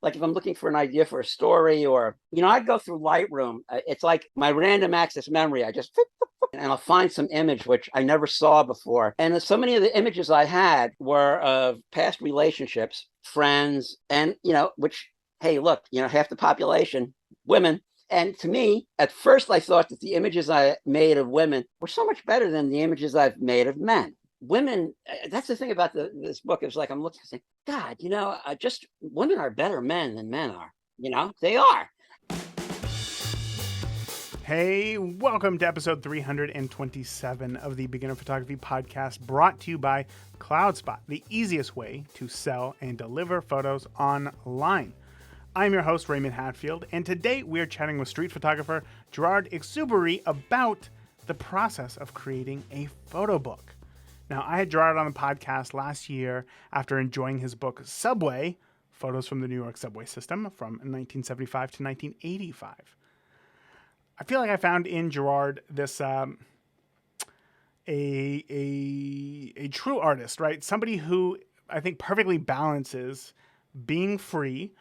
like if I'm looking for an idea for a story or, I'd go through Lightroom. It's like my random access memory. I just, and I'll find some image which I never saw before. And so many of the images I had were of past relationships, friends, and, which, hey, look, half the population, women. And to me, at first, I thought that the images I made of women were so much better than the images I've made of men. Women, that's the thing about this book. Is like I'm looking saying, God, just women are better men than men are. They are. Hey, welcome to episode 327 of the Beginner Photography Podcast, brought to you by CloudSpot, the easiest way to sell and deliver photos online. I'm your host, Raymond Hatfield, and today we are chatting with street photographer Gerard Exupery about the process of creating a photo book. Now, I had Gerard on the podcast last year after enjoying his book Subway, Photos from the New York Subway System from 1975 to 1985. I feel like I found in Gerard this a true artist, right? Somebody who I think perfectly balances being free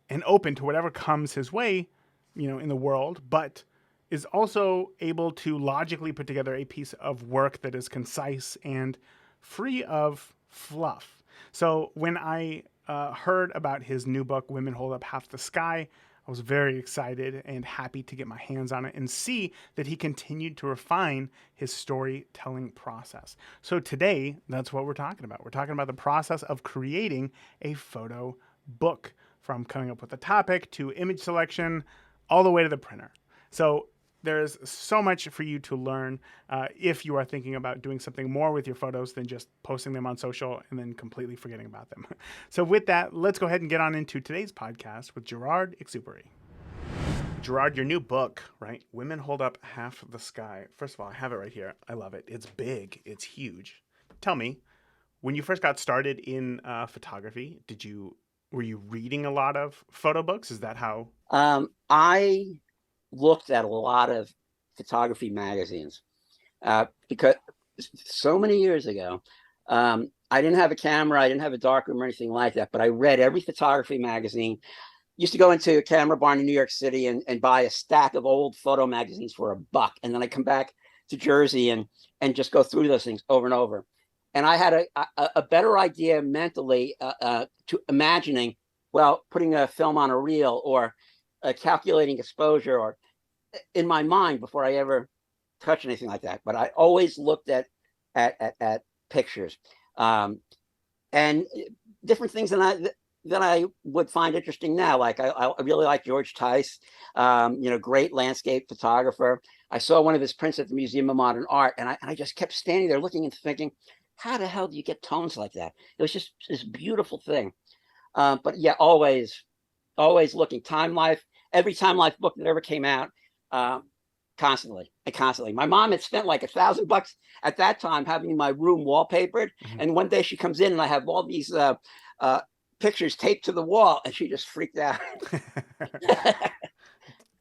and open to whatever comes his way, in the world, but is also able to logically put together a piece of work that is concise and free of fluff. So when I heard about his new book, Women Hold Up Half the Sky, I was very excited and happy to get my hands on it and see that he continued to refine his storytelling process. So today, that's what we're talking about. We're talking about the process of creating a photo book, from coming up with a topic to image selection, all the way to the printer. So there's so much for you to learn if you are thinking about doing something more with your photos than just posting them on social and then completely forgetting about them. So with that, let's go ahead and get on into today's podcast with Gerard Exupery. Gerard, your new book, right? Women Hold Up Half the Sky. First of all, I have it right here. I love it. It's big. It's huge. Tell me, when you first got started in photography, were you reading a lot of photo books? Is that how? I looked at a lot of photography magazines because so many years ago, I didn't have a camera, I didn't have a darkroom or anything like that, but I read every photography magazine. Used to go into a camera barn in New York City and buy a stack of old photo magazines for $1. And then I come back to Jersey and just go through those things over and over. And I had a better idea mentally to imagining, well, putting a film on a reel or calculating exposure or in my mind before I ever touched anything like that. But I always looked at pictures and different things that I would find interesting now. Like I really like George Tice, great landscape photographer. I saw one of his prints at the Museum of Modern Art, and I just kept standing there looking and thinking, how the hell do you get tones like that? It was just this beautiful thing. But yeah, always looking. Time Life, every Time Life book that ever came out, constantly. My mom had spent like $1,000 at that time having my room wallpapered. Mm-hmm. And one day she comes in and I have all these pictures taped to the wall, and she just freaked out.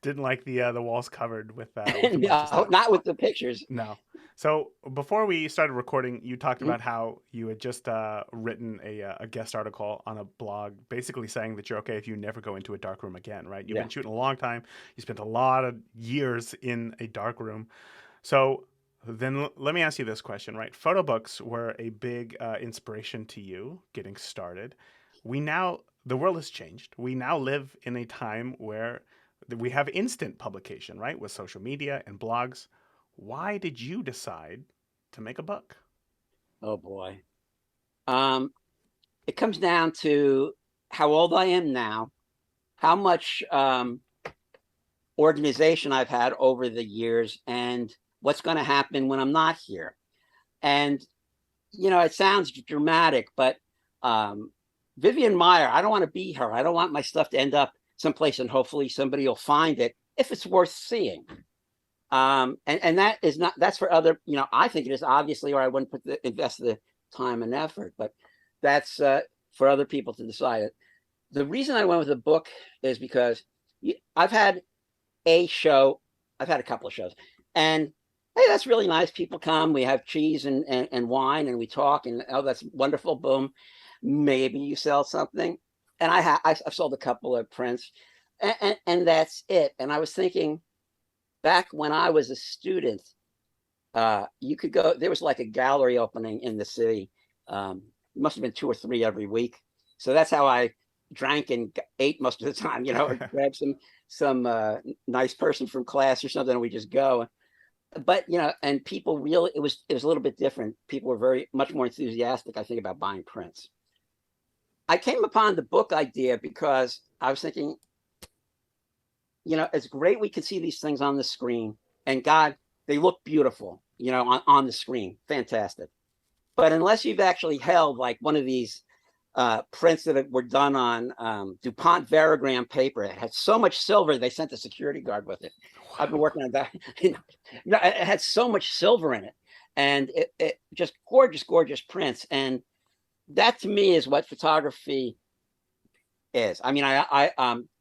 Didn't like the walls covered with no, not with the pictures. No. So before we started recording, you talked about how you had just written a guest article on a blog, basically saying that you're okay if you never go into a dark room again, right? You've been shooting a long time. You spent a lot of years in a dark room. So then let me ask you this question, right? Photo books were a big inspiration to you getting started. The world has changed. We now live in a time where we have instant publication, right? With social media and blogs. Why did you decide to make a book? Oh boy. It comes down to how old I am now, how much organization I've had over the years, and what's going to happen when I'm not here. And, it sounds dramatic, but Vivian Maier, I don't want to be her. I don't want my stuff to end up someplace and hopefully somebody will find it if it's worth seeing. And that is not, that's for other, I think it is obviously, or I wouldn't invest the time and effort, but that's for other people to decide it. The reason I went with a book is because I've had a couple of shows, and hey, that's really nice. People come, we have cheese and wine, and we talk, and oh, that's wonderful. Boom. Maybe you sell something. and I've sold a couple of prints, and that's it. And I was thinking back when I was a student, you could go. There was like a gallery opening in the city. It must have been two or three every week. So that's how I drank and ate most of the time. Or grab some nice person from class or something, and we just go. But and people really, it was a little bit different. People were very much more enthusiastic, I think, about buying prints. I came upon the book idea because I was thinking, it's great we can see these things on the screen, and God, they look beautiful, on the screen, fantastic. But unless you've actually held like one of these prints that were done on DuPont Varigram paper, it had so much silver they sent a security guard with it. I've been working on that. It had so much silver in it, and it just gorgeous, gorgeous prints. And that to me is what photography is. I mean,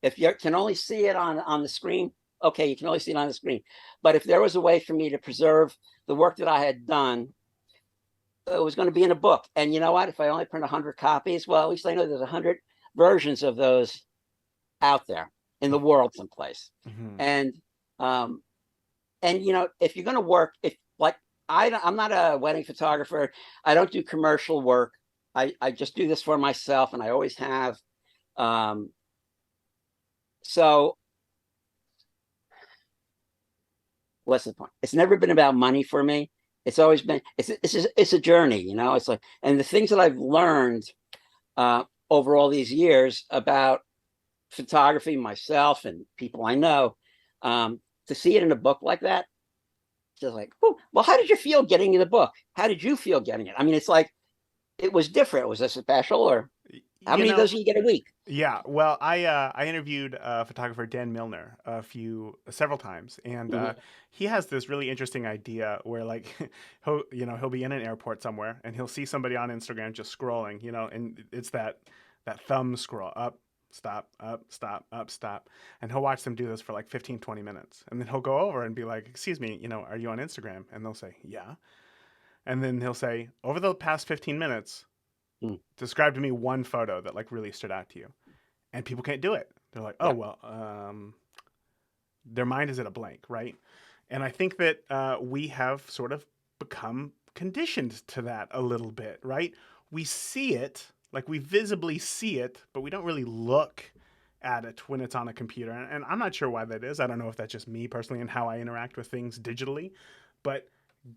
if you can only see it on the screen, okay, you can only see it on the screen. But if there was a way for me to preserve the work that I had done, it was going to be in a book. And you know what? If I only print 100 copies, well, at least I know there's 100 versions of those out there in the world someplace. Mm-hmm. And if you're going to work, if like I'm not a wedding photographer, I don't do commercial work. I just do this for myself, and I always have. So what's the point? It's never been about money for me. It's always been, it's a journey, it's like, and the things that I've learned over all these years about photography, myself and people I know, to see it in a book like that, just like, oh, well, how did you feel getting in the book? How did you feel getting it? I mean, it's like, it was different. Was this a special, or how many of those do you get a week? Yeah, well, I interviewed photographer Dan Milner several times, and Mhm. he has this really interesting idea where like he'll be in an airport somewhere and he'll see somebody on Instagram just scrolling, and it's that thumb scroll up, stop, and he'll watch them do this for like 15, 20 minutes, and then he'll go over and be like, "Excuse me, are you on Instagram?" And they'll say, "Yeah," and then he'll say, "Over the past 15 minutes, Mm. describe to me one photo that like really stood out to you." And people can't do it. They're like, oh Yeah. well, their mind is at a blank, right? And I think that we have sort of become conditioned to that a little bit, right? We see it, like we visibly see it, but we don't really look at it when it's on a computer. And I'm not sure why that is. I don't know if that's just me personally and how I interact with things digitally, but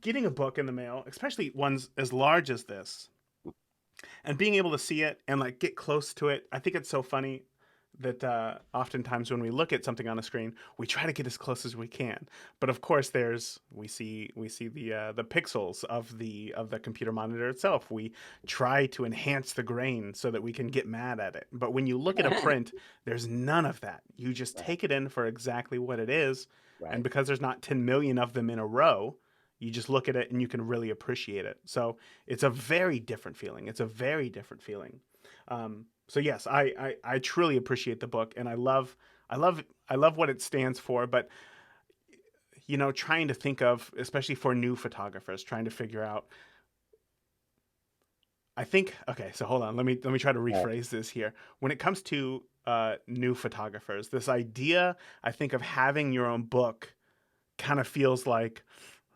getting a book in the mail, especially ones as large as this, and being able to see it and like get close to it, I think it's so funny that oftentimes when we look at something on a screen, we try to get as close as we can. But of course, we see the pixels of the computer monitor itself. We try to enhance the grain so that we can get mad at it. But when you look at a print, there's none of that. You just Right. take it in for exactly what it is, and Right. because there's not 10 million of them in a row, you just look at it and you can really appreciate it. So it's a very different feeling. It's a very different feeling. So yes, I truly appreciate the book, and I love what it stands for. But trying to think of, especially for new photographers, trying to figure out. I think okay. So hold on. Let me try to Right. rephrase this here. When it comes to new photographers, this idea I think of having your own book kind of feels like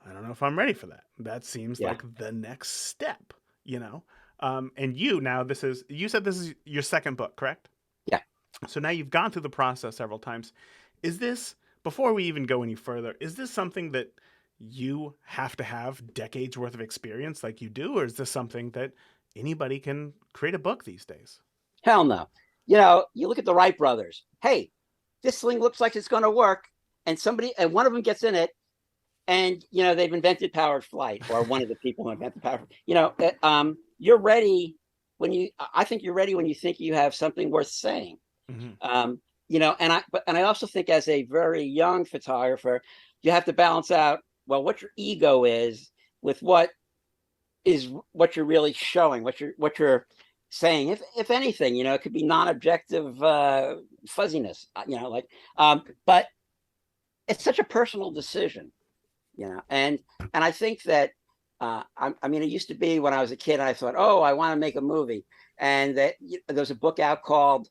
I don't know if I'm ready for that. That seems Yeah. like the next step, you know. And you said this is your second book, correct? Yeah. So now you've gone through the process several times. Is this before we even go any further? Is this something that you have to have decades worth of experience like you do, or is this something that anybody can create a book these days? Hell no. You look at the Wright brothers. Hey, this thing looks like it's going to work, and one of them gets in it, and they've invented powered flight, or one of the people who invented powered. You're ready when you. I think you're ready when you think you have something worth saying. Mm-hmm. And I also think as a very young photographer, you have to balance out well what your ego is with what you're really showing, what you're saying. If anything, it could be non-objective fuzziness. But it's such a personal decision, and I think that I mean, it used to be when I was a kid, I thought, oh, I want to make a movie, and that there's a book out called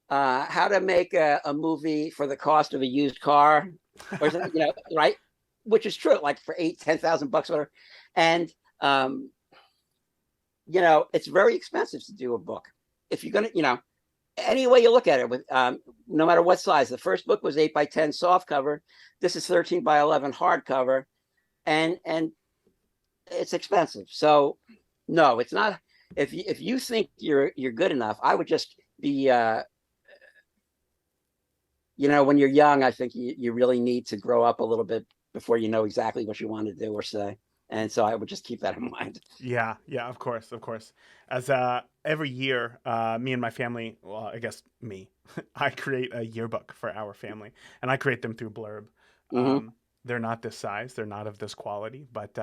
How to Make a Movie for the Cost of a Used Car, or something, right? Which is true, like for 8, 10,000 bucks, whatever. And it's very expensive to do a book. If you're gonna, any way you look at it, with no matter what size. The first book was 8 by 10 soft cover. This is 13 by 11 hardcover, and it's expensive. So no, it's not. If you think you're good enough, I would just be. When you're young, I think you really need to grow up a little bit before you know exactly what you want to do or say. And so I would just keep that in mind. Yeah, yeah, of course, of course. As every year, me and my family, well, I guess me, I create a yearbook for our family, and I create them through Blurb. Mm-hmm. They're not this size, they're not of this quality, but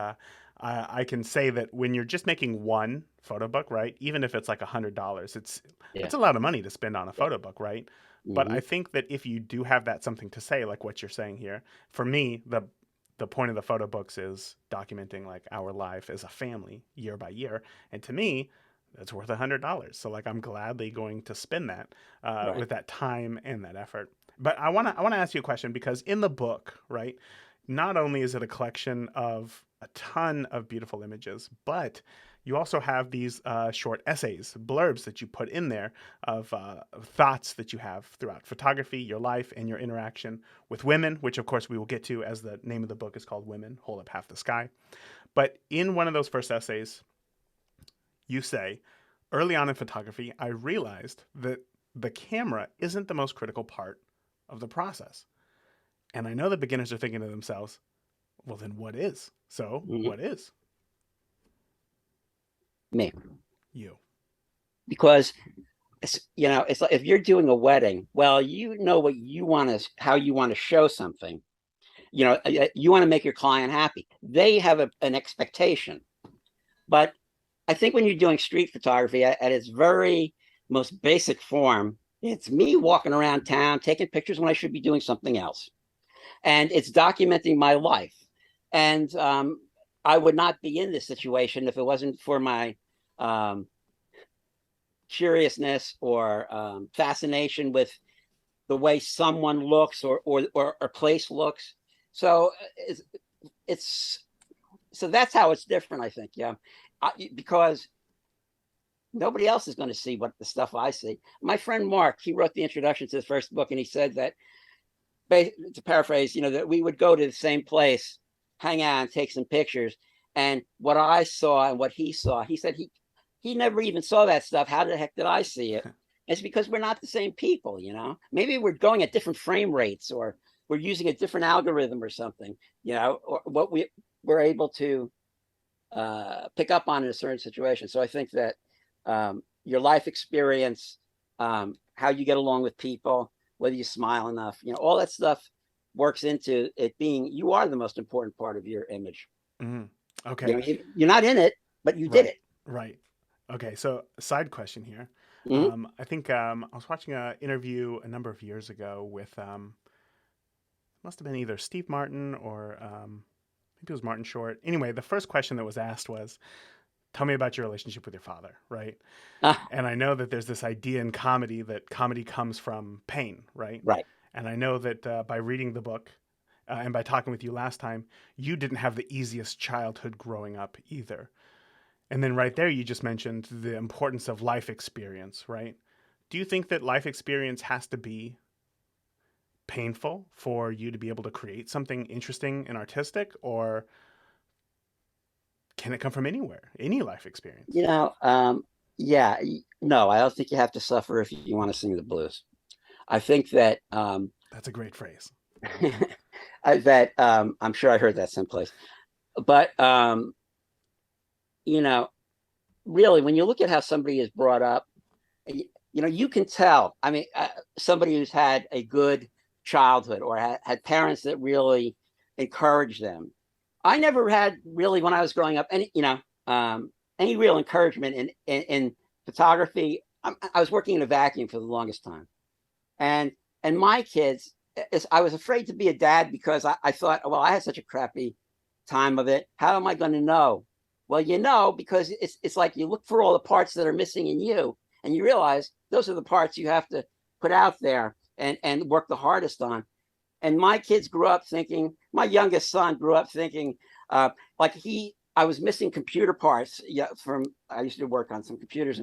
I can say that when you're just making one photo book, right? Even if it's like $100, Yeah. it's a lot of money to spend on a Yeah. photo book, right? But Mm-hmm. I think that if you do have that something to say, like what you're saying here, for me, the point of the photo books is documenting like our life as a family year by year, and to me that's worth $100. So like I'm gladly going to spend that Right. with that time and that effort. But I want to ask you a question, because in the book, right, not only is it a collection of a ton of beautiful images, but you also have these short essays, blurbs that you put in there of thoughts that you have throughout photography, your life, and your interaction with women, which of course we will get to, as the name of the book is called Women Hold Up Half the Sky. But in one of those first essays, you say, early on in photography, I realized that the camera isn't the most critical part of the process. And I know that beginners are thinking to themselves, well, then what is? So, Mm-hmm. what is? Me. You. Because it's like if you're doing a wedding, well, you know what you want to, how you want to show something. You want to make your client happy. They have an expectation. But I think when you're doing street photography at its very most basic form, it's me walking around town taking pictures when I should be doing something else. And it's documenting my life. And I would not be in this situation if it wasn't for my um, curiousness or fascination with the way someone looks or a place looks. So it's so that's how it's different, I think. Yeah, because nobody else is going to see what the stuff I see. My friend Mark, he wrote the introduction to the first book, and he said that, to paraphrase, that we would go to the same place, hang out, and take some pictures. And what I saw and what he saw, he said he never even saw that stuff. How the heck did I see it? It's because we're not the same people. Maybe we're going at different frame rates, or we're using a different algorithm or something. Or what we're able to pick up on in a certain situation. So I think that your life experience, how you get along with people, whether you smile enough, all that stuff works into it being you are the most important part of your image. Mm. Okay. You're not in it, but you did Right. it. Right. Okay. So, side question here. Mm-hmm. I think I was watching an interview a number of years ago with, must have been either Steve Martin or maybe it was Martin Short. Anyway, the first question that was asked was, tell me about your relationship with your father, right? And I know that there's this idea in comedy that comedy comes from pain, right? Right. And I know that by reading the book and by talking with you last time, you didn't have the easiest childhood growing up either. And then right there, you just mentioned the importance of life experience, right? Do you think that life experience has to be painful for you to be able to create something interesting and artistic, or can it come from anywhere, any life experience? You know, yeah, no, I don't think you have to suffer if you want to sing the blues. I think that That's a great phrase. I'm sure I heard that someplace. But you know, really, when you look at how somebody is brought up, you can tell. I mean, somebody who's had a good childhood or had parents that really encouraged them. I never had really when I was growing up any real encouragement in photography. I was working in a vacuum for the longest time, and my kids, I was afraid to be a dad because I thought, well, I had such a crappy time of it. How am I going to know? Well, because it's like you look for all the parts that are missing in you, and you realize those are the parts you have to put out there and work the hardest on. And my kids grew up thinking, my youngest son grew up thinking, like I was missing computer parts. Yeah, I used to work on some computers,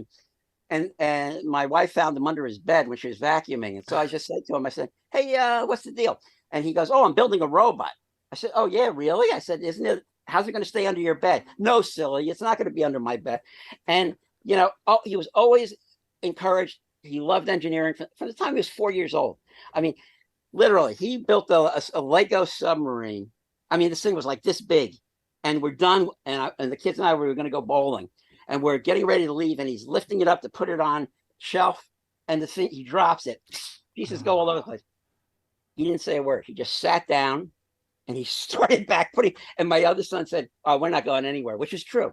and my wife found them under his bed when she was vacuuming. And so I just said to him, I said, "Hey, what's the deal?" And he goes, "Oh, I'm building a robot." I said, "Oh yeah, really?" I said, "Isn't it? How's it going to stay under your bed?" "No, silly, it's not going to be under my bed." And he was always encouraged. He loved engineering from the time he was 4 years old. I mean, literally, he built a Lego submarine. I mean, this thing was like this big, and we're done. And the kids and I were going to go bowling, and we're getting ready to leave, and he's lifting it up to put it on shelf, and the thing he drops it, pieces go all over the place. He didn't say a word. He just sat down and he started back putting. And my other son said, "Oh, we're not going anywhere," which is true.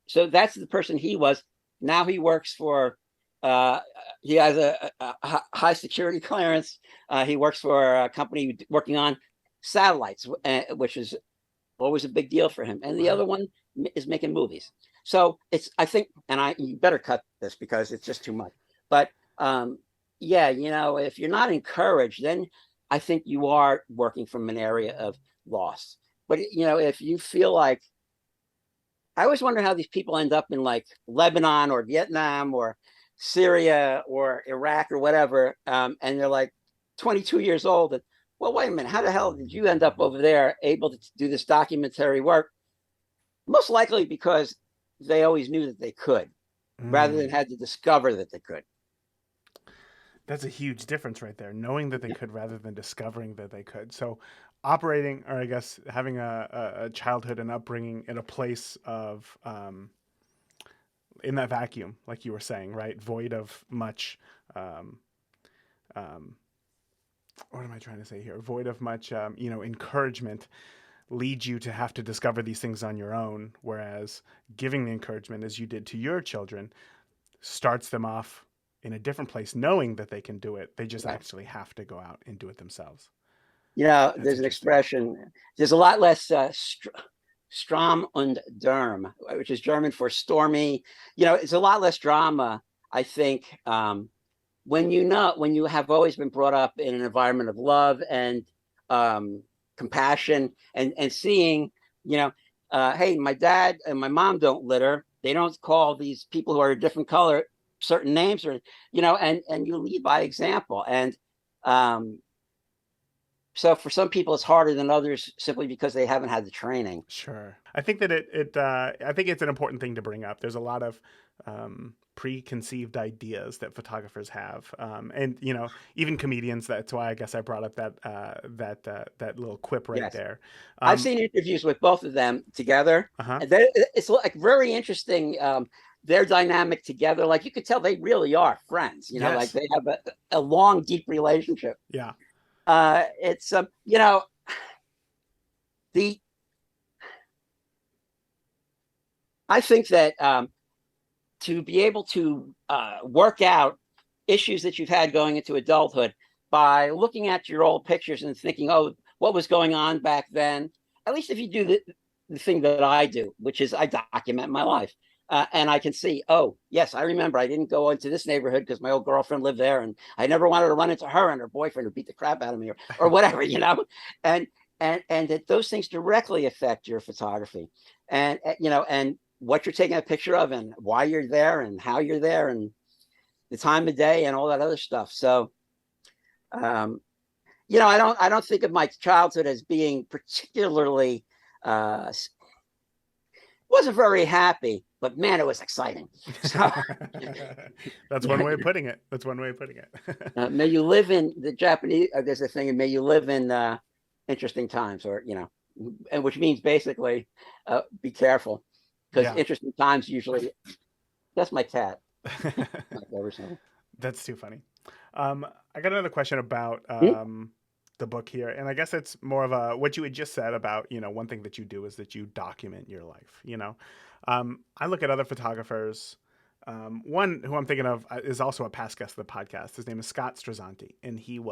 So that's the person he was. Now he works for. Uh, he has a high security clearance. He works for a company working on satellites, which is always a big deal for him. And the Right. other one is making movies. So I think, you better cut this because it's just too much. But yeah, if you're not encouraged, then I think you are working from an area of loss. But if you feel like, I always wonder how these people end up in like Lebanon or Vietnam or Syria or Iraq or whatever, and they're like 22 years old. And well, wait a minute, how the hell did you end up over there able to do this documentary work? Most likely because they always knew that they could, rather than Mm. had to discover that they could. That's a huge difference right there, knowing that they could rather than discovering that they could. So, operating, or I guess having a childhood and upbringing in a place of, in that vacuum, like you were saying, right? Void of much, um, um, what am I trying to say here? Void of much, encouragement leads you to have to discover these things on your own. Whereas giving the encouragement, as you did to your children, starts them off in a different place, knowing that they can do it. They just Yeah. actually have to go out and do it themselves. That's There's an interesting. expression. There's a lot less Strom und Derm, which is German for stormy. It's a lot less drama, I think, when you have always been brought up in an environment of love and compassion, and seeing, you know, hey, my dad and my mom don't litter. They don't call these people who are a different color certain names, or and you lead by example. And um, so for some people, it's harder than others simply because they haven't had the training. Sure. I think that I think it's an important thing to bring up. There's a lot of preconceived ideas that photographers have, and even comedians. That's why I guess I brought up that little quip right Yes. there. I've Um, seen interviews with both of them together, uh-huh. and it's like very interesting. Their dynamic together, like you could tell they really are friends. Like Yes. they have a long, deep relationship. Yeah. It's the I think that to be able to work out issues that you've had going into adulthood by looking at your old pictures and thinking, "Oh, what was going on back then?" At least if you do the thing that I do, which is I document my life. And I can see, oh, yes, I remember I didn't go into this neighborhood because my old girlfriend lived there, and I never wanted to run into her and her boyfriend who beat the crap out of me, or whatever, and and that those things directly affect your photography, and what you're taking a picture of, and why you're there, and how you're there, and the time of day, and all that other stuff. So, um, I don't think of my childhood as being particularly uh, wasn't very happy, but man, it was exciting. So, That's one way of putting it. That's one way of putting it. may you live in the Japanese. There's a thing, and may you live in interesting times, or and which means basically be careful, because Yeah. interesting times usually. That's my cat. That's too funny. I got another question about Hmm? the book here, and I guess it's more of a what you had just said about one thing that you do is that you document your life. I look at other photographers One who I'm thinking of is also a past guest of the podcast. His name is Scott Strazzanti, and he's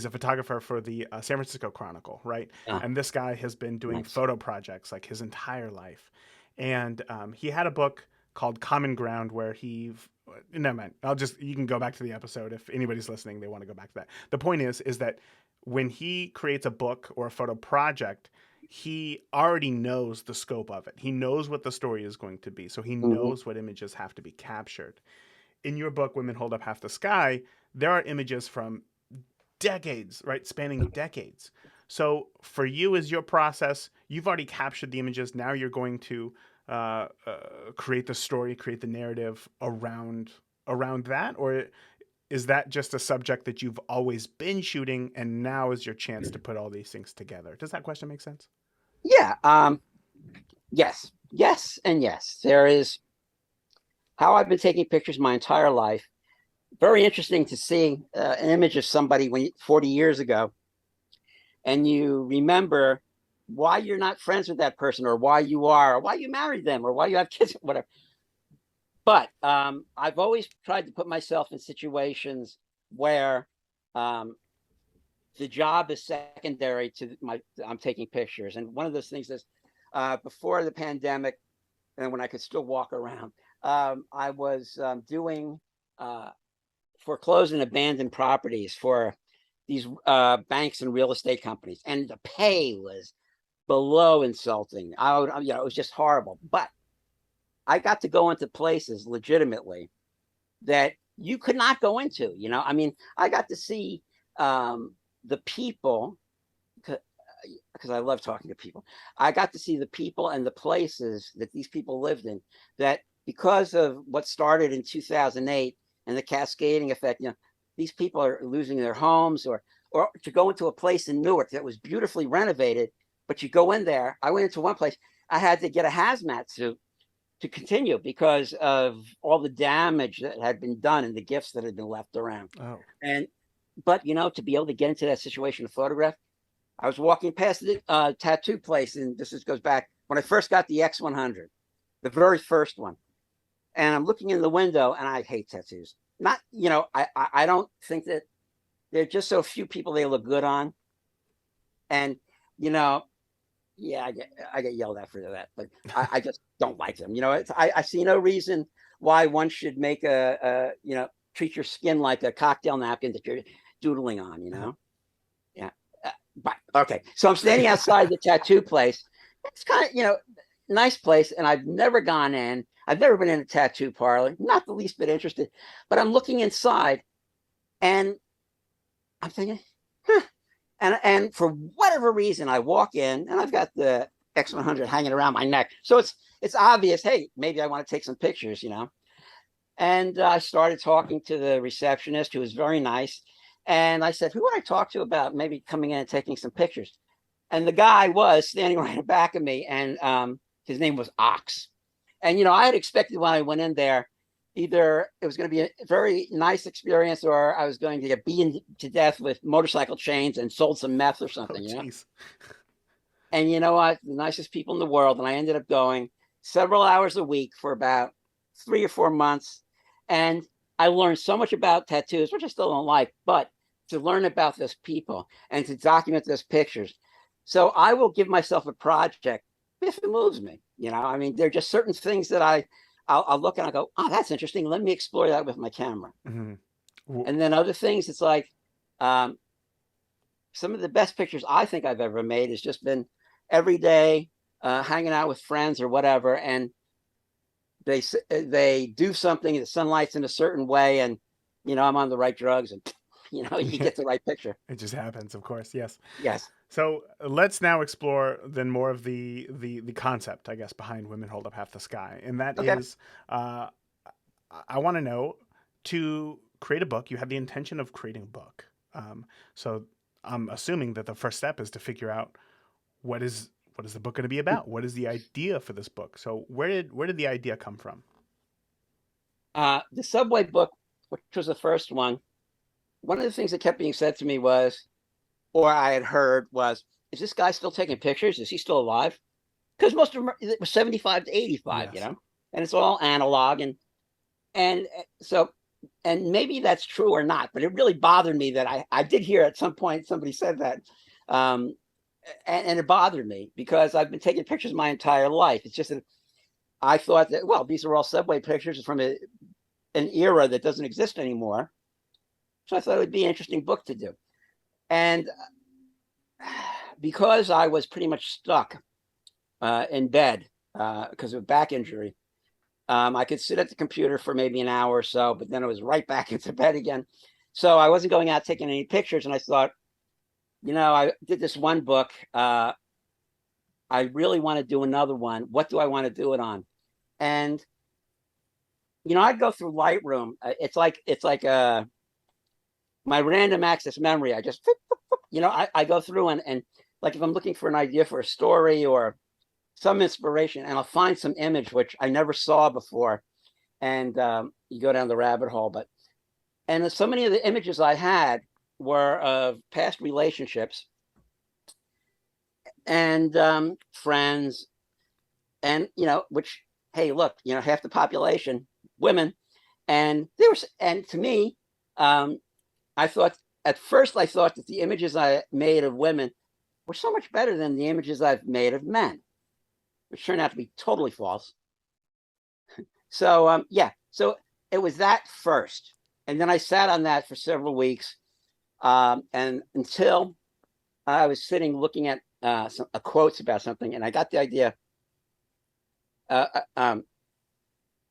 a photographer for the San Francisco Chronicle, right? Ah, And this guy has been doing nice. photo projects like his entire life, and he had a book called Common Ground where no man, you can go back to the episode if anybody's listening. They want to go back to that. The point is that when he creates a book or a photo project, he already knows the scope of it. He knows what the story is going to be. So he Hmm. knows what images have to be captured. In your book, Women Hold Up Half the Sky, there are images from decades, right? Spanning decades. So for you, as your process, you've already captured the images. Now you're going to create the story, create the narrative around that, or is that just a subject that you've always been shooting, and now is your chance to put all these things together? Does that question make sense? Yeah. Yes. Yes. And yes. There is how I've been taking pictures my entire life. Very interesting to see an image of somebody 40 years ago, and you remember why you're not friends with that person, or why you are, or why you married them, or why you have kids, whatever. But I've always tried to put myself in situations where um, the job is secondary to I'm taking pictures. And one of those things is before the pandemic, and when I could still walk around, I was doing uh, foreclosed and abandoned properties for these banks and real estate companies, and the pay was below insulting. It was just horrible. But I got to go into places legitimately that you could not go into. I mean, I got to see the people because I love talking to people. I got to see the people and the places that these people lived in, that because of what started in 2008 and the cascading effect, these people are losing their homes, or to go into a place in Newark that was beautifully renovated, but you go in there. I went into one place, I had to get a hazmat suit to continue because of all the damage that had been done and the gifts that had been left around. Oh, And but to be able to get into that situation to photograph, I was walking past the tattoo place, and goes back when I first got the X100, the very first one. And I'm looking in the window, and I hate tattoos. Not, I don't think that there are just so few people they look good on, and you know, yeah, I get yelled at for that, but I just don't like them. I see no reason why one should make treat your skin like a cocktail napkin that you're doodling on. Yeah. But okay, so I'm standing outside the tattoo place. It's kind of nice place, and I've never gone in. I've never been in a tattoo parlor, not the least bit interested. But I'm looking inside, and I'm thinking, huh. And for whatever reason, I walk in, and I've got the X100 hanging around my neck, so it's obvious. Hey, maybe I want to take some pictures. And I started talking to the receptionist, who was very nice. And I said, who would I talk to about maybe coming in and taking some pictures? And the guy was standing right in the back of me, and his name was Ox. And I had expected when I went in there, either it was going to be a very nice experience, or I was going to get beaten to death with motorcycle chains and sold some meth or oh, something. jeez. And you know what? The nicest people in the world. And I ended up going several hours a week for about 3 or 4 months. And I learned so much about tattoos, which I still don't like, but to learn about those people and to document those pictures. So I will give myself a project if it moves me. I mean, there are just certain things that I'll look and I go, oh, that's interesting. Let me explore that with my camera. Mhm. And then other things, it's like um, some of the best pictures I think I've ever made has just been every day hanging out with friends or whatever, and they do something, the sunlight's in a certain way, and I'm on the right drugs, and you Yeah, get the right picture. it just happens, of course. Yes. Yes. So let's now explore then more of the concept, I guess, behind Women Hold Up Half the Sky, and that Okay. is, uh, I want to know, to create a book, you had the intention of creating a book. So I'm assuming that the first step is to figure out what is the book going to be about? What is the idea for this book? So where did the idea come from? The Subway book, which was the first one of the things that kept being said to me was, or I had heard was, is this guy still taking pictures? Is he still alive? Because most of them it was 75 to 85. Yes. and it's all analog. And so, and maybe that's true or not, but it really bothered me that I did hear at some point somebody said that. Um, and it bothered me because I've been taking pictures my entire life. It's just that I thought that, well, these are all subway pictures from an era that doesn't exist anymore. So I thought it would be an interesting book to do. And because I was pretty much stuck in bed because of a back injury, I could sit at the computer for maybe an hour or so, but then I was right back into bed again. So I wasn't going out taking any pictures. And I thought, I did this one book. I really want to do another one. What do I want to do it on? And I'd go through Lightroom. It's like my random access memory. I just, I go through and like if I'm looking for an idea for a story or some inspiration, and I'll find some image which I never saw before, and you go down the rabbit hole. And so many of the images I had were of past relationships and friends, and which, hey, look, half the population, women, and to me, I thought at first I thought that the images I made of women were so much better than the images I've made of men, which turned out to be totally false. So yeah, so it was that first, and then I sat on that for several weeks, and until I was sitting looking at quotes about something, and I got the idea uh, um,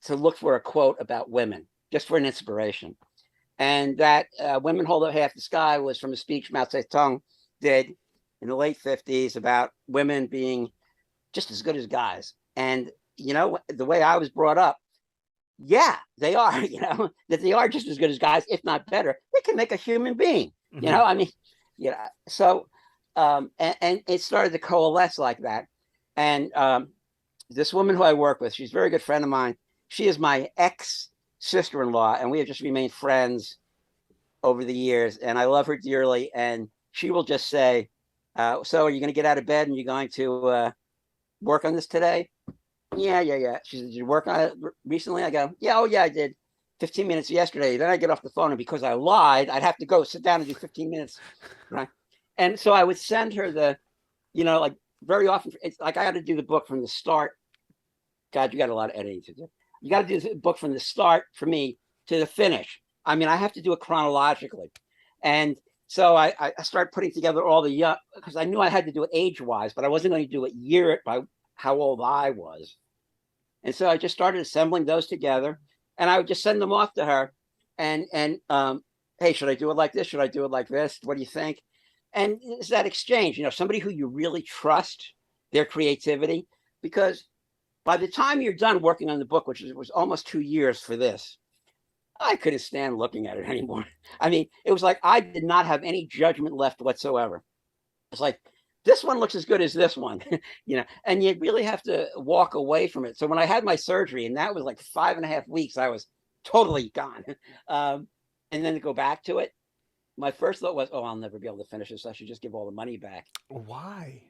to look for a quote about women, just for an inspiration. And that women hold up half the sky was from a speech Mao Zedong did in the late 50s about women being just as good as guys. And, the way I was brought up, yeah, they are, that they are just as good as guys, if not better. They can make a human being, Mm-hmm. I mean, so, and it started to coalesce like that. And this woman who I work with, she's a very good friend of mine. She is my ex sister-in-law, and we have just remained friends over the years. And I love her dearly. And she will just say, "So, are you going to get out of bed and you're going to work on this today?" Yeah. She said, "Did you work on it recently?" I go, "Yeah, oh yeah, I did 15 minutes yesterday." Then I get off the phone, and because I lied, I'd have to go sit down and do 15 minutes, right? And so I would send her like very often. It's like I had to do the book from the start. God, you got a lot of editing to do. You got to do the book from the start for me to the finish. I mean, I have to do it chronologically. And so I started putting together all the young, because I knew I had to do it age wise, but I wasn't going to do it year by how old I was. And so I just started assembling those together, and I would just send them off to her. And hey, should I do it like this? Should I do it like this? What do you think? And it's that exchange, somebody who you really trust their creativity, because by the time you're done working on the book, which was almost 2 years for this, I couldn't stand looking at it anymore. I mean, it was like I did not have any judgment left whatsoever. It's like, this one looks as good as this one, and you really have to walk away from it. So when I had my surgery, and that was like 5.5 weeks, I was totally gone. Um, and then to go back to it, my first thought was, oh, I'll never be able to finish this. I should just give all the money back. Why?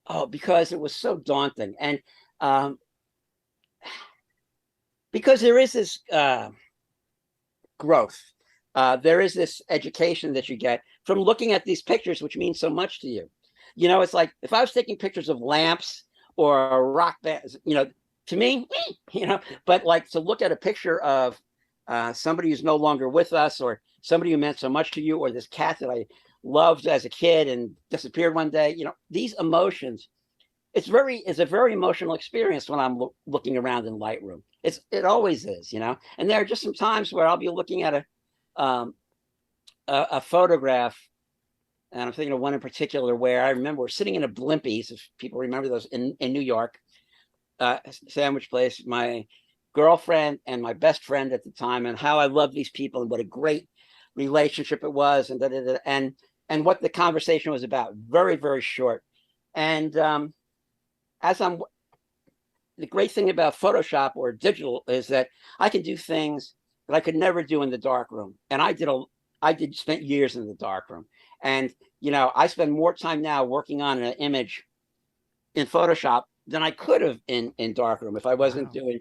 Oh, because it was so daunting. And um, because there is this growth. There is this education that you get from looking at these pictures, which means so much to you. It's like if I was taking pictures of lamps or rock bands, to me, but like to look at a picture of somebody who's no longer with us, or somebody who meant so much to you, or this cat that I loved as a kid and disappeared one day, these emotions. It's a very emotional experience when I'm looking around in Lightroom. It always is, And there are just some times where I'll be looking at a photograph, and I'm thinking of one in particular where I remember we're sitting in a Blimpies, if people remember those, in New York, sandwich place. My girlfriend and my best friend at the time, and how I loved these people, and what a great relationship it was, and and what the conversation was about. Very, very short. And as I'm the great thing about Photoshop or digital is that I can do things that I could never do in the dark room. And I did spent years in the dark room. And I spend more time now working on an image in Photoshop than I could have in darkroom if I wasn't Wow. doing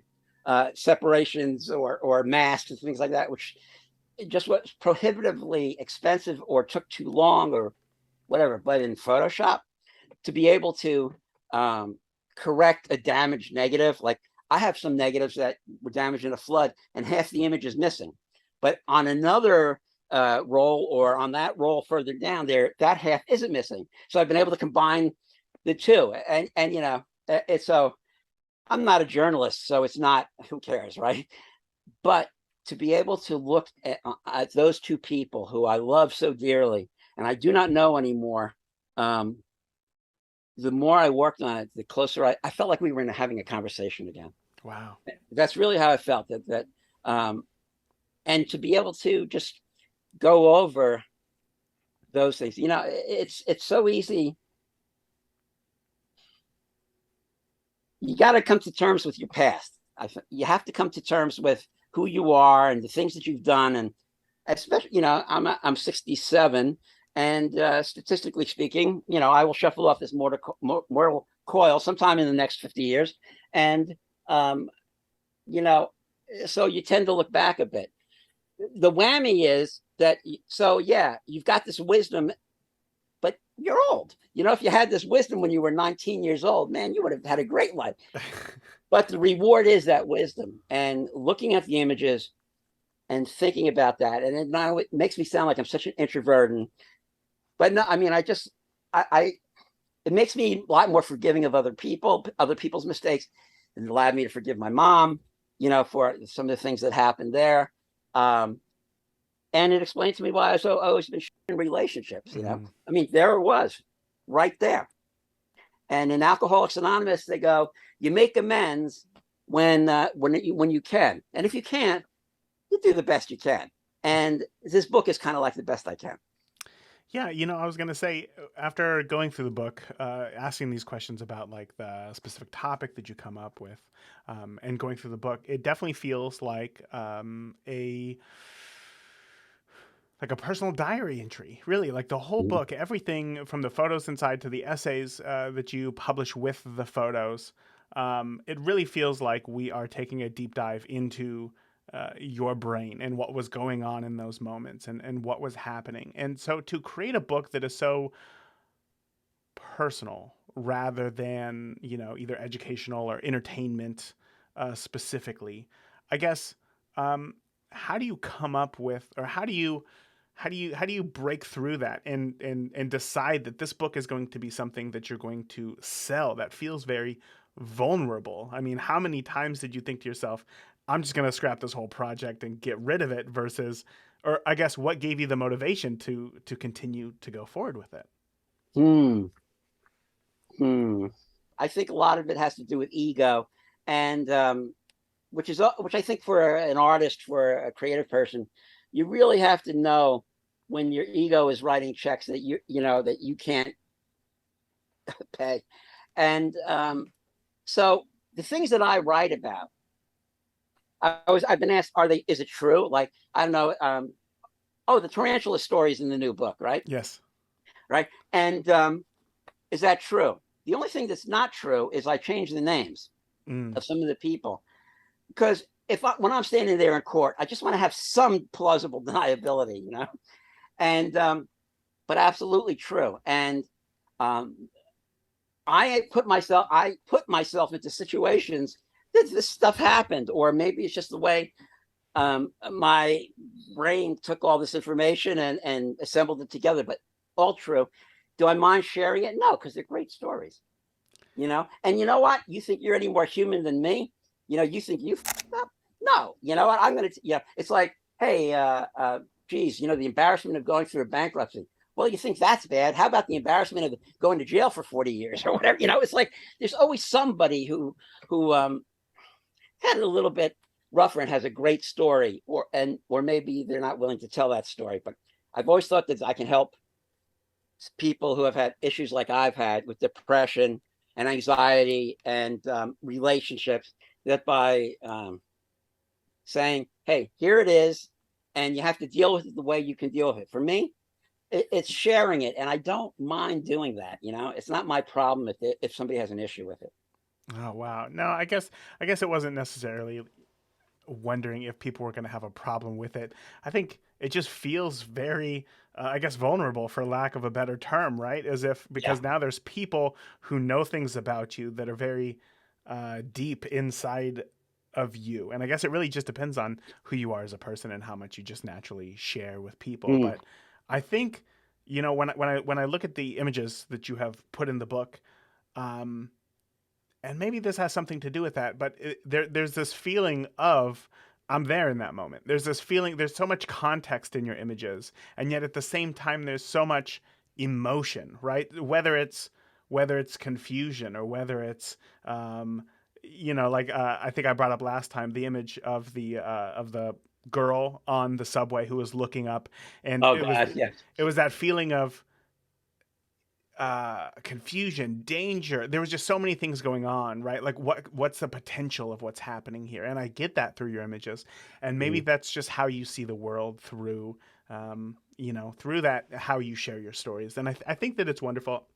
separations or masks and things like that, which just was prohibitively expensive or took too long or whatever. But in Photoshop, to be able to correct a damaged negative, like I have some negatives that were damaged in a flood and half the image is missing. But on another roll or on that roll further down there, that half isn't missing. So I've been able to combine the two. And you know, it's so I'm not a journalist, so it's not, who cares, right? But to be able to look at those two people who I love so dearly and I do not know anymore, um, the more I worked on it, the closer I felt like we were having a conversation again. Wow. That's really how I felt. Um, and to be able to just go over those things, you know, it's so easy. You got to come to terms with your past. You have to come to terms with who you are and the things that you've done, and especially, you know, I'm 67, and statistically speaking, you know, I will shuffle off this mortal coil sometime in the next 50 years, and um, you know, so you tend to look back a bit. The whammy is that, so yeah, you've got this wisdom, but you're old. You know, if you had this wisdom when you were 19 years old, man, you would have had a great life. But the reward is that wisdom and looking at the images and thinking about that. And now it makes me sound like I'm such an introvert. And, but no, I mean, I it makes me a lot more forgiving of other people, other people's mistakes, and allowed me to forgive my mom, you know, for some of the things that happened there. Um, and it explained to me why I've always been in relationships, you know. Mm. I mean, there it was, right there. And in Alcoholics Anonymous, they go, you make amends when you can, and if you can't, you do the best you can. And this book is kind of like the best I can. Yeah, you know, I was gonna say after going through the book, asking these questions about like the specific topic that you come up with, and going through the book, it definitely feels like a personal diary entry. Really, like the whole book, everything from the photos inside to the essays that you publish with the photos. It really feels like we are taking a deep dive into your brain and what was going on in those moments and what was happening. And so to create a book that is so personal rather than, you know, either educational or entertainment specifically, I guess, um, how do you come up with, or how do you break through that and decide that this book is going to be something that you're going to sell that feels very vulnerable? I mean, how many times did you think to yourself, I'm just going to scrap this whole project and get rid of it, versus, or I guess what gave you the motivation to continue to go forward with it? Hmm. Hmm. I think a lot of it has to do with ego, and which I think for an artist, for a creative person, you really have to know when your ego is writing checks that you know that you can't pay. And so the things that I write about, I've been asked, are they, is it true? Like, I don't know. Oh, the tarantula story is in the new book, right? Yes. Right. And is that true? The only thing that's not true is I changed the names Mm. of some of the people, because when I'm standing there in court, I just want to have some plausible deniability, you know. And but absolutely true. And um, I put myself into situations that this stuff happened, or maybe it's just the way my brain took all this information and assembled it together. But all true. Do I mind sharing it? No, because they're great stories, you know. And you know what? You think you're any more human than me? You know, you think you fucked up? No, you know what? I'm gonna, yeah. It's like, hey, geez, you know, the embarrassment of going through a bankruptcy. Well, you think that's bad? How about the embarrassment of going to jail for 40 years or whatever? You know, it's like there's always somebody who had it a little bit rougher and has a great story, or maybe they're not willing to tell that story. But I've always thought that I can help people who have had issues like I've had with depression and anxiety and relationships, that by saying, hey, here it is, and you have to deal with it the way you can deal with it. For me, it's sharing it, and I don't mind doing that. You know, it's not my problem if somebody has an issue with it. Oh wow. No, I guess it wasn't necessarily wondering if people were going to have a problem with it. I think it just feels very, I guess, vulnerable, for lack of a better term, right? As if, Yeah. because now there's people who know things about you that are very deep inside of you. And I guess it really just depends on who you are as a person and how much you just naturally share with people. Mm. But I think, when I look at the images that you have put in the book, um, and maybe this has something to do with that, but there's this feeling of I'm there in that moment. There's this feeling, there's so much context in your images, and yet at the same time there's so much emotion, right? Whether it's confusion, or whether it's like I think I brought up last time the image of the girl on the subway who was looking up, and Oh it was God, yes. it was that feeling of confusion, danger. There was just so many things going on, right? Like what's the potential of what's happening here? And I get that through your images, and maybe Mm. that's just how you see the world through, through that, how you share your stories. And I think that it's wonderful.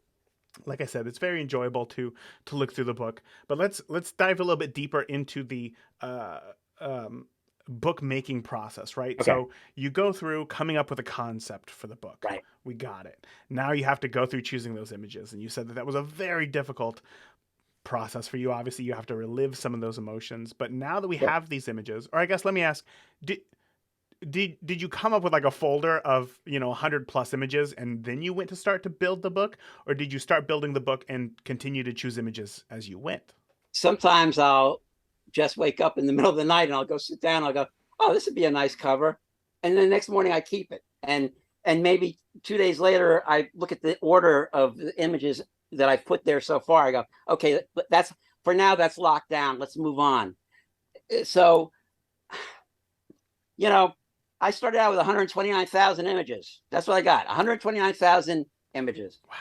Like I said, it's very enjoyable to look through the book. But let's dive a little bit deeper into the uh, um, book making process, right? Okay. So you go through coming up with a concept for the book. Right. We got it. Now you have to go through choosing those images, and you said that that was a very difficult process for you. Obviously, you have to relive some of those emotions. But now that we Sure. have these images, or I guess let me ask, did did you come up with like a folder of 100 plus images and then you went to start to build the book, or did you start building the book and continue to choose images as you went? Sometimes I'll just wake up in the middle of the night and I'll go sit down. I'll go, oh, this would be a nice cover, and then the next morning I keep it. And maybe 2 days later I look at the order of the images that I've put there so far. I go, okay, that's for now. That's locked down. Let's move on. So you know, I started out with 129,000 images. That's what I got. 129,000 images. Wow.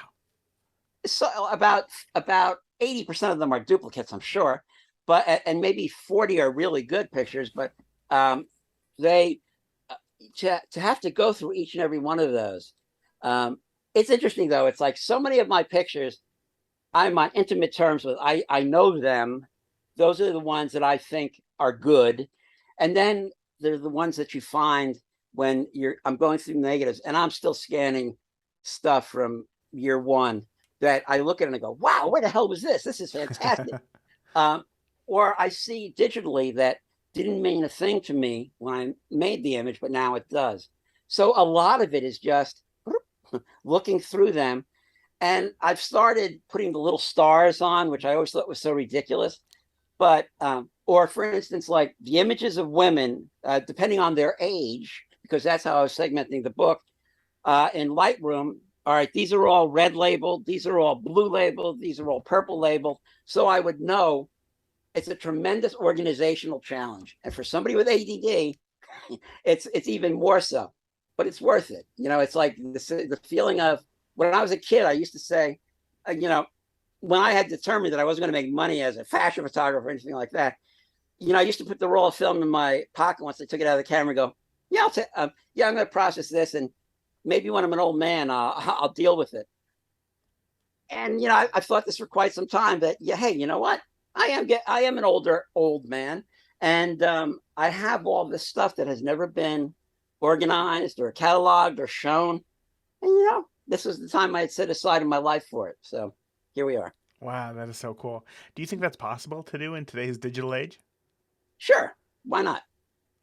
So about 80% of them are duplicates, I'm sure, but and maybe 40 are really good pictures. But they to have to go through each and every one of those. It's interesting though. It's like so many of my pictures I'm on intimate terms with. I know them. Those are the ones that I think are good, and then they're the ones that you find when I'm going through negatives and I'm still scanning stuff from year one that I look at it and I go, wow, where the hell was this? This is fantastic. Um, or I see digitally that didn't mean a thing to me when I made the image, but now it does. So a lot of it is just looking through them. And I've started putting the little stars on, which I always thought was so ridiculous. But, or for instance, like the images of women, depending on their age, because that's how I was segmenting the book in Lightroom. All right, these are all red labeled, these are all blue labeled, these are all purple labeled. So I would know it's a tremendous organizational challenge. And for somebody with ADD, it's even more so, but it's worth it. It's like the feeling of when I was a kid, I used to say, when I had determined that I wasn't going to make money as a fashion photographer or anything like that, I used to put the roll of film in my pocket once I took it out of the camera and go, yeah, I'm going to process this. And maybe when I'm an old man, I'll deal with it. And, I've thought this for quite some time that, yeah, hey, you know what? I am an old man. And I have all this stuff that has never been organized or cataloged or shown. And, this was the time I had set aside in my life for it. So here we are. Wow, that is so cool. Do you think that's possible to do in today's digital age? Sure. Why not?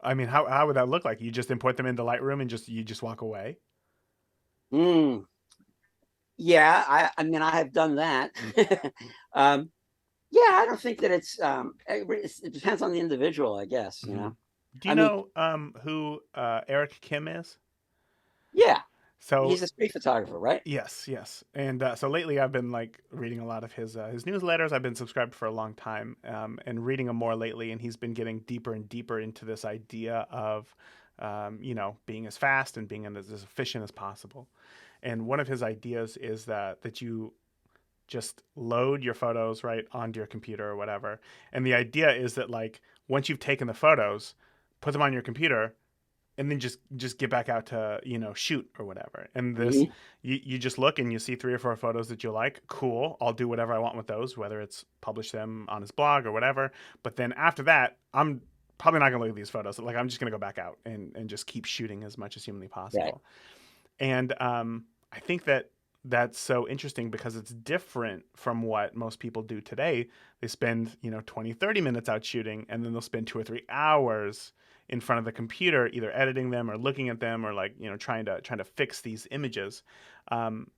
I mean, how would that look like? You just import them into Lightroom and you just walk away? Mm, yeah, I mean, I have done that. um, yeah, I don't think that it depends on the. I guess. Do you I mean, know who Eric Kim is? yeah, So he's a street photographer, right? yes, yes. And so lately, I've been like reading a lot of his newsletters. I've been subscribed for a long time, and reading them more lately. And he's been getting deeper and deeper into this idea of, being as fast and being as efficient as possible. And one of his ideas is that you just load your photos right onto your computer or whatever. And the idea is that like once you've taken the photos, put them on your computer, and then just get back out to shoot or whatever. And this, Hmm. you just look and you see 3 or 4 photos that you like. Cool, I'll do whatever I want with those, whether it's publish them on his blog or whatever. But then after that, I'm probably not going to look at these photos. Like, I'm just going to go back out and just keep shooting as much as humanly Right. possible. And I think that that's so interesting because it's different from what most people do today. They spend, 20, 30 minutes out shooting, and then they'll spend 2 or 3 hours in front of the computer, either editing them or looking at them or like, trying to fix these images. Um,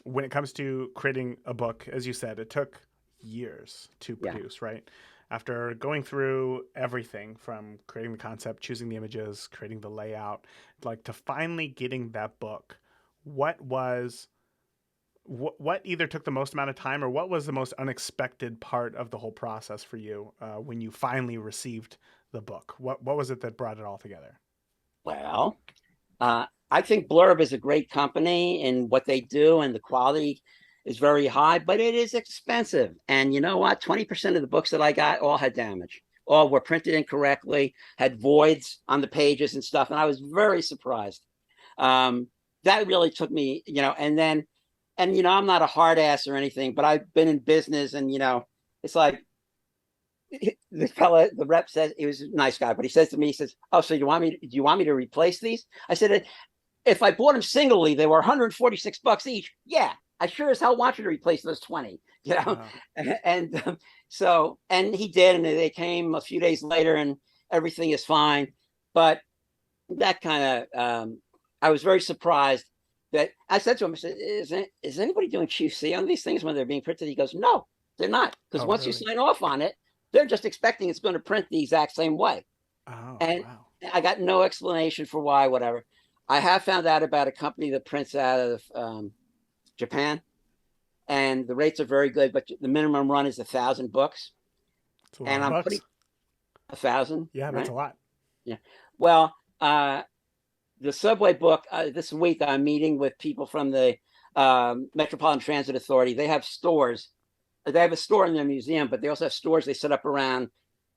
when it comes to creating a book, as you said, it took years to Yeah. produce, right? After going through everything from creating the concept, choosing the images, creating the layout, like to finally getting that book, what was what either took the most amount of time or what was the most unexpected part of the whole process for you when you finally received the book? What was it that brought it all together? Well, I think Blurb is a great company in what they do, and the quality is very high, but it is expensive. And you know what? 20% of the books that I got all had damage, all were printed incorrectly, had voids on the pages and stuff. And I was very surprised. Um, that really took me, I'm not a hard ass or anything, but I've been in business, and it's like the fella, the rep says, he was a nice guy, but he says to me, he says, "Oh, so do you want me to replace these?" I said, "If I bought them singly, they were 146 bucks each. Yeah, I sure as hell want you to replace those 20, you know?" Wow. And and he did, and they came a few days later, and everything is fine. But that kind of, I was very surprised that I said to him, I said, is anybody doing QC on these things when they're being printed? He goes, no, they're not. Because Oh, once you really? sign off on it, they're just expecting it's going to print the exact same way. Oh, And wow. I got no explanation for why, whatever. I have found out about a company that prints out of Japan, and the rates are very good, but the minimum run is 1,000 books. It's a lot And of I'm putting bucks. 1,000, Yeah, that's right? a lot. Yeah. Well, the subway book, this week I'm meeting with people from the Metropolitan Transit Authority. They have stores. They have a store in their museum, but they also have stores they set up around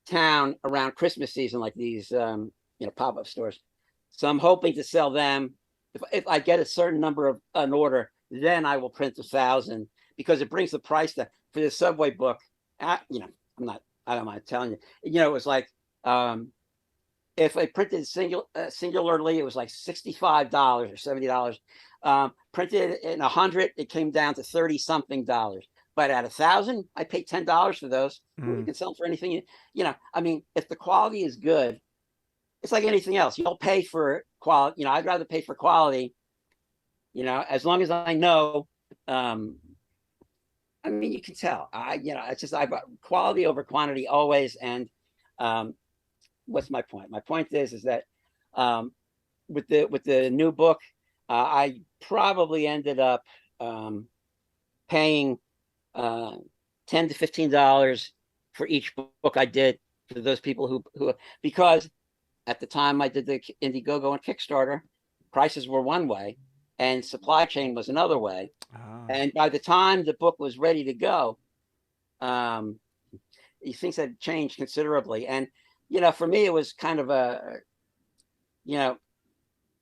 town around Christmas season, like these pop-up stores. So I'm hoping to sell them. If I get a certain number of an order, then I will print 1,000, because it brings the price down for the subway book. I don't mind telling you. It was like, if I printed singularly, it was like $65 or $70. Printed in 100, it came down to 30 something dollars. But at 1,000, I paid $10 for those. You Mm. can sell them for anything. I mean, if the quality is good, it's like anything else. You'll pay for quality. I'd rather pay for quality. As long as I know. I mean, you can tell. It's just I bought quality over quantity always. And um, what's my point? My point is that um, with the new book, I probably ended up paying $10 to $15 for each book I did for those people who because at the time I did the Indiegogo and Kickstarter, prices were one way, and supply chain was another way. Ah. And by the time the book was ready to go, um, things had changed considerably. And for me, it was kind of you know,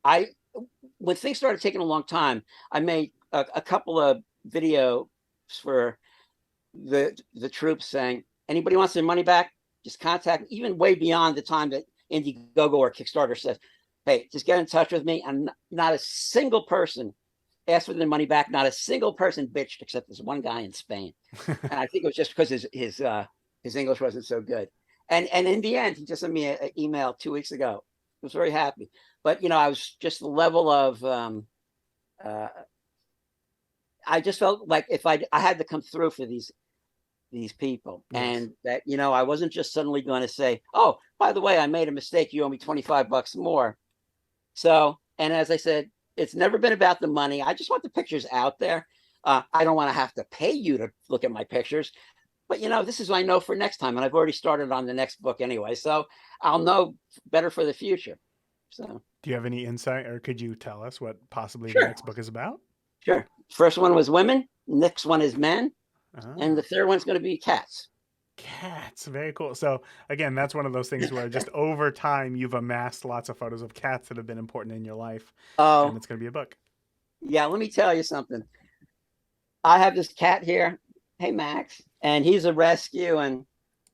I when things started taking a long time, I made a couple of videos for the troops saying, anybody wants their money back, just contact, even way beyond the time that Indiegogo or Kickstarter says, hey, just get in touch with me. And not a single person asked for their money back. Not a single person bitched, except this one guy in Spain. And I think it was just because his English wasn't so good. And in the end, he just sent me an email 2 weeks ago. I was very happy. But I was just the level of uh, I just felt like if I had to come through for these people, Yes. and that I wasn't just suddenly going to say, oh, by the way, I made a mistake, you owe me 25 bucks more. So, and as I said, it's never been about the money. I just want the pictures out there. I don't want to have to pay you to look at my pictures, but this is what I know for next time, and I've already started on the next book anyway, so I'll know better for the future. So Do you have any insight, or could you tell us what possibly the sure. next book is about? Sure. First one was women, next one is men, and the Ah, third one's going to be cats. cats. Very cool. So again, that's one of those things where just over time you've amassed lots of photos of cats that have been important in your life, and Oh, it's going to be a book. yeah, let me tell you something. I have this cat here. Hey, Max. And he's a rescue, and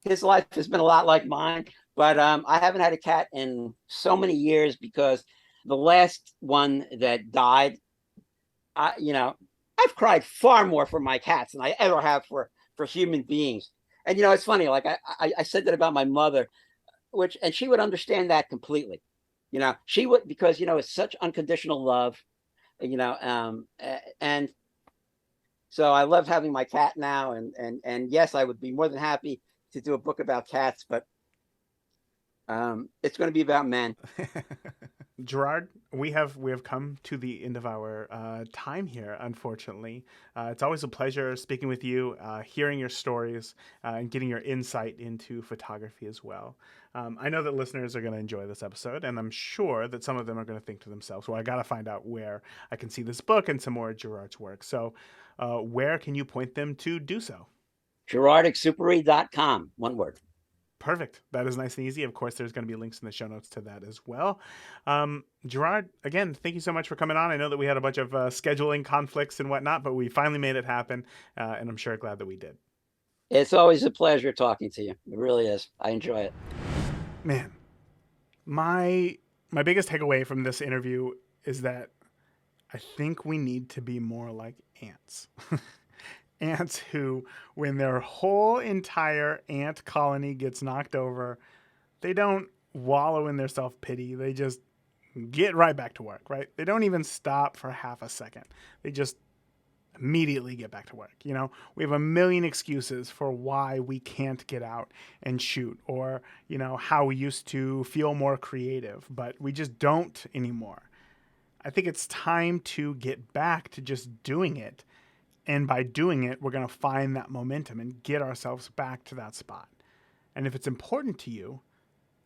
his life has been a lot like mine. But I haven't had a cat in so many years because the last one that died, I've cried far more for my cats than I ever have for human beings. And it's funny. Like I said that about my mother, and she would understand that completely. She would, because it's such unconditional love. And so I love having my cat now, and yes, I would be more than happy to do a book about cats, but it's going to be about men. Gerard, we have come to the end of our time here. Unfortunately, it's always a pleasure speaking with you, hearing your stories, and getting your insight into photography as well. I know that listeners are going to enjoy this episode, and I'm sure that some of them are going to think to themselves, "Well, I got to find out where I can see this book and some more of Gerard's work." So, where can you point them to do so? GerardExupery.com, one word. Perfect. That is nice and easy. Of course, there's going to be links in the show notes to that as well. Gerard, again, thank you so much for coming on. I know that we had a bunch of scheduling conflicts and whatnot, but we finally made it happen, and I'm sure glad that we did. It's always a pleasure talking to you. It really is. I enjoy it. Man, my biggest takeaway from this interview is that I think we need to be more like ants. Ants who, when their whole entire ant colony gets knocked over, they don't wallow in their self-pity. They just get right back to work, right? They don't even stop for half a second. They just immediately get back to work. We have a million excuses for why we can't get out and shoot, or, how we used to feel more creative, but we just don't anymore. I think it's time to get back to just doing it. And by doing it, we're going to find that momentum and get ourselves back to that spot. And if it's important to you,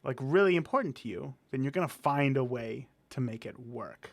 like really important to you, then you're going to find a way to make it work.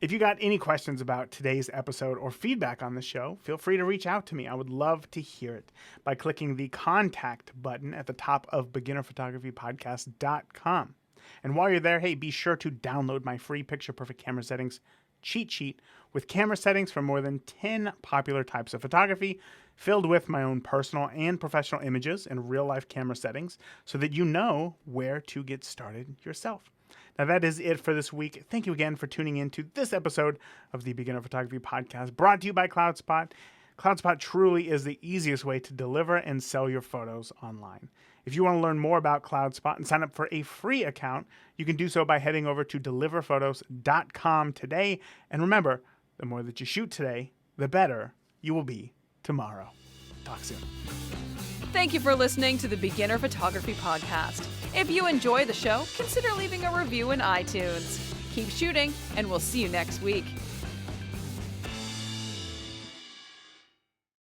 If you got any questions about today's episode or feedback on the show, feel free to reach out to me. I would love to hear it by clicking the contact button at the top of beginnerphotographypodcast.com. And while you're there, hey, be sure to download my free Picture Perfect camera settings cheat sheet with camera settings for more than 10 popular types of photography, filled with my own personal and professional images and real-life camera settings, so that you know where to get started yourself. Now, that is it for this week. Thank you again for tuning in to this episode of the Beginner Photography Podcast, brought to you by CloudSpot. CloudSpot truly is the easiest way to deliver and sell your photos online. If you want to learn more about CloudSpot and sign up for a free account, you can do so by heading over to deliverphotos.com today. And remember, the more that you shoot today, the better you will be tomorrow. Talk soon. Thank you for listening to the Beginner Photography Podcast. If you enjoy the show, consider leaving a review in iTunes. Keep shooting, and we'll see you next week.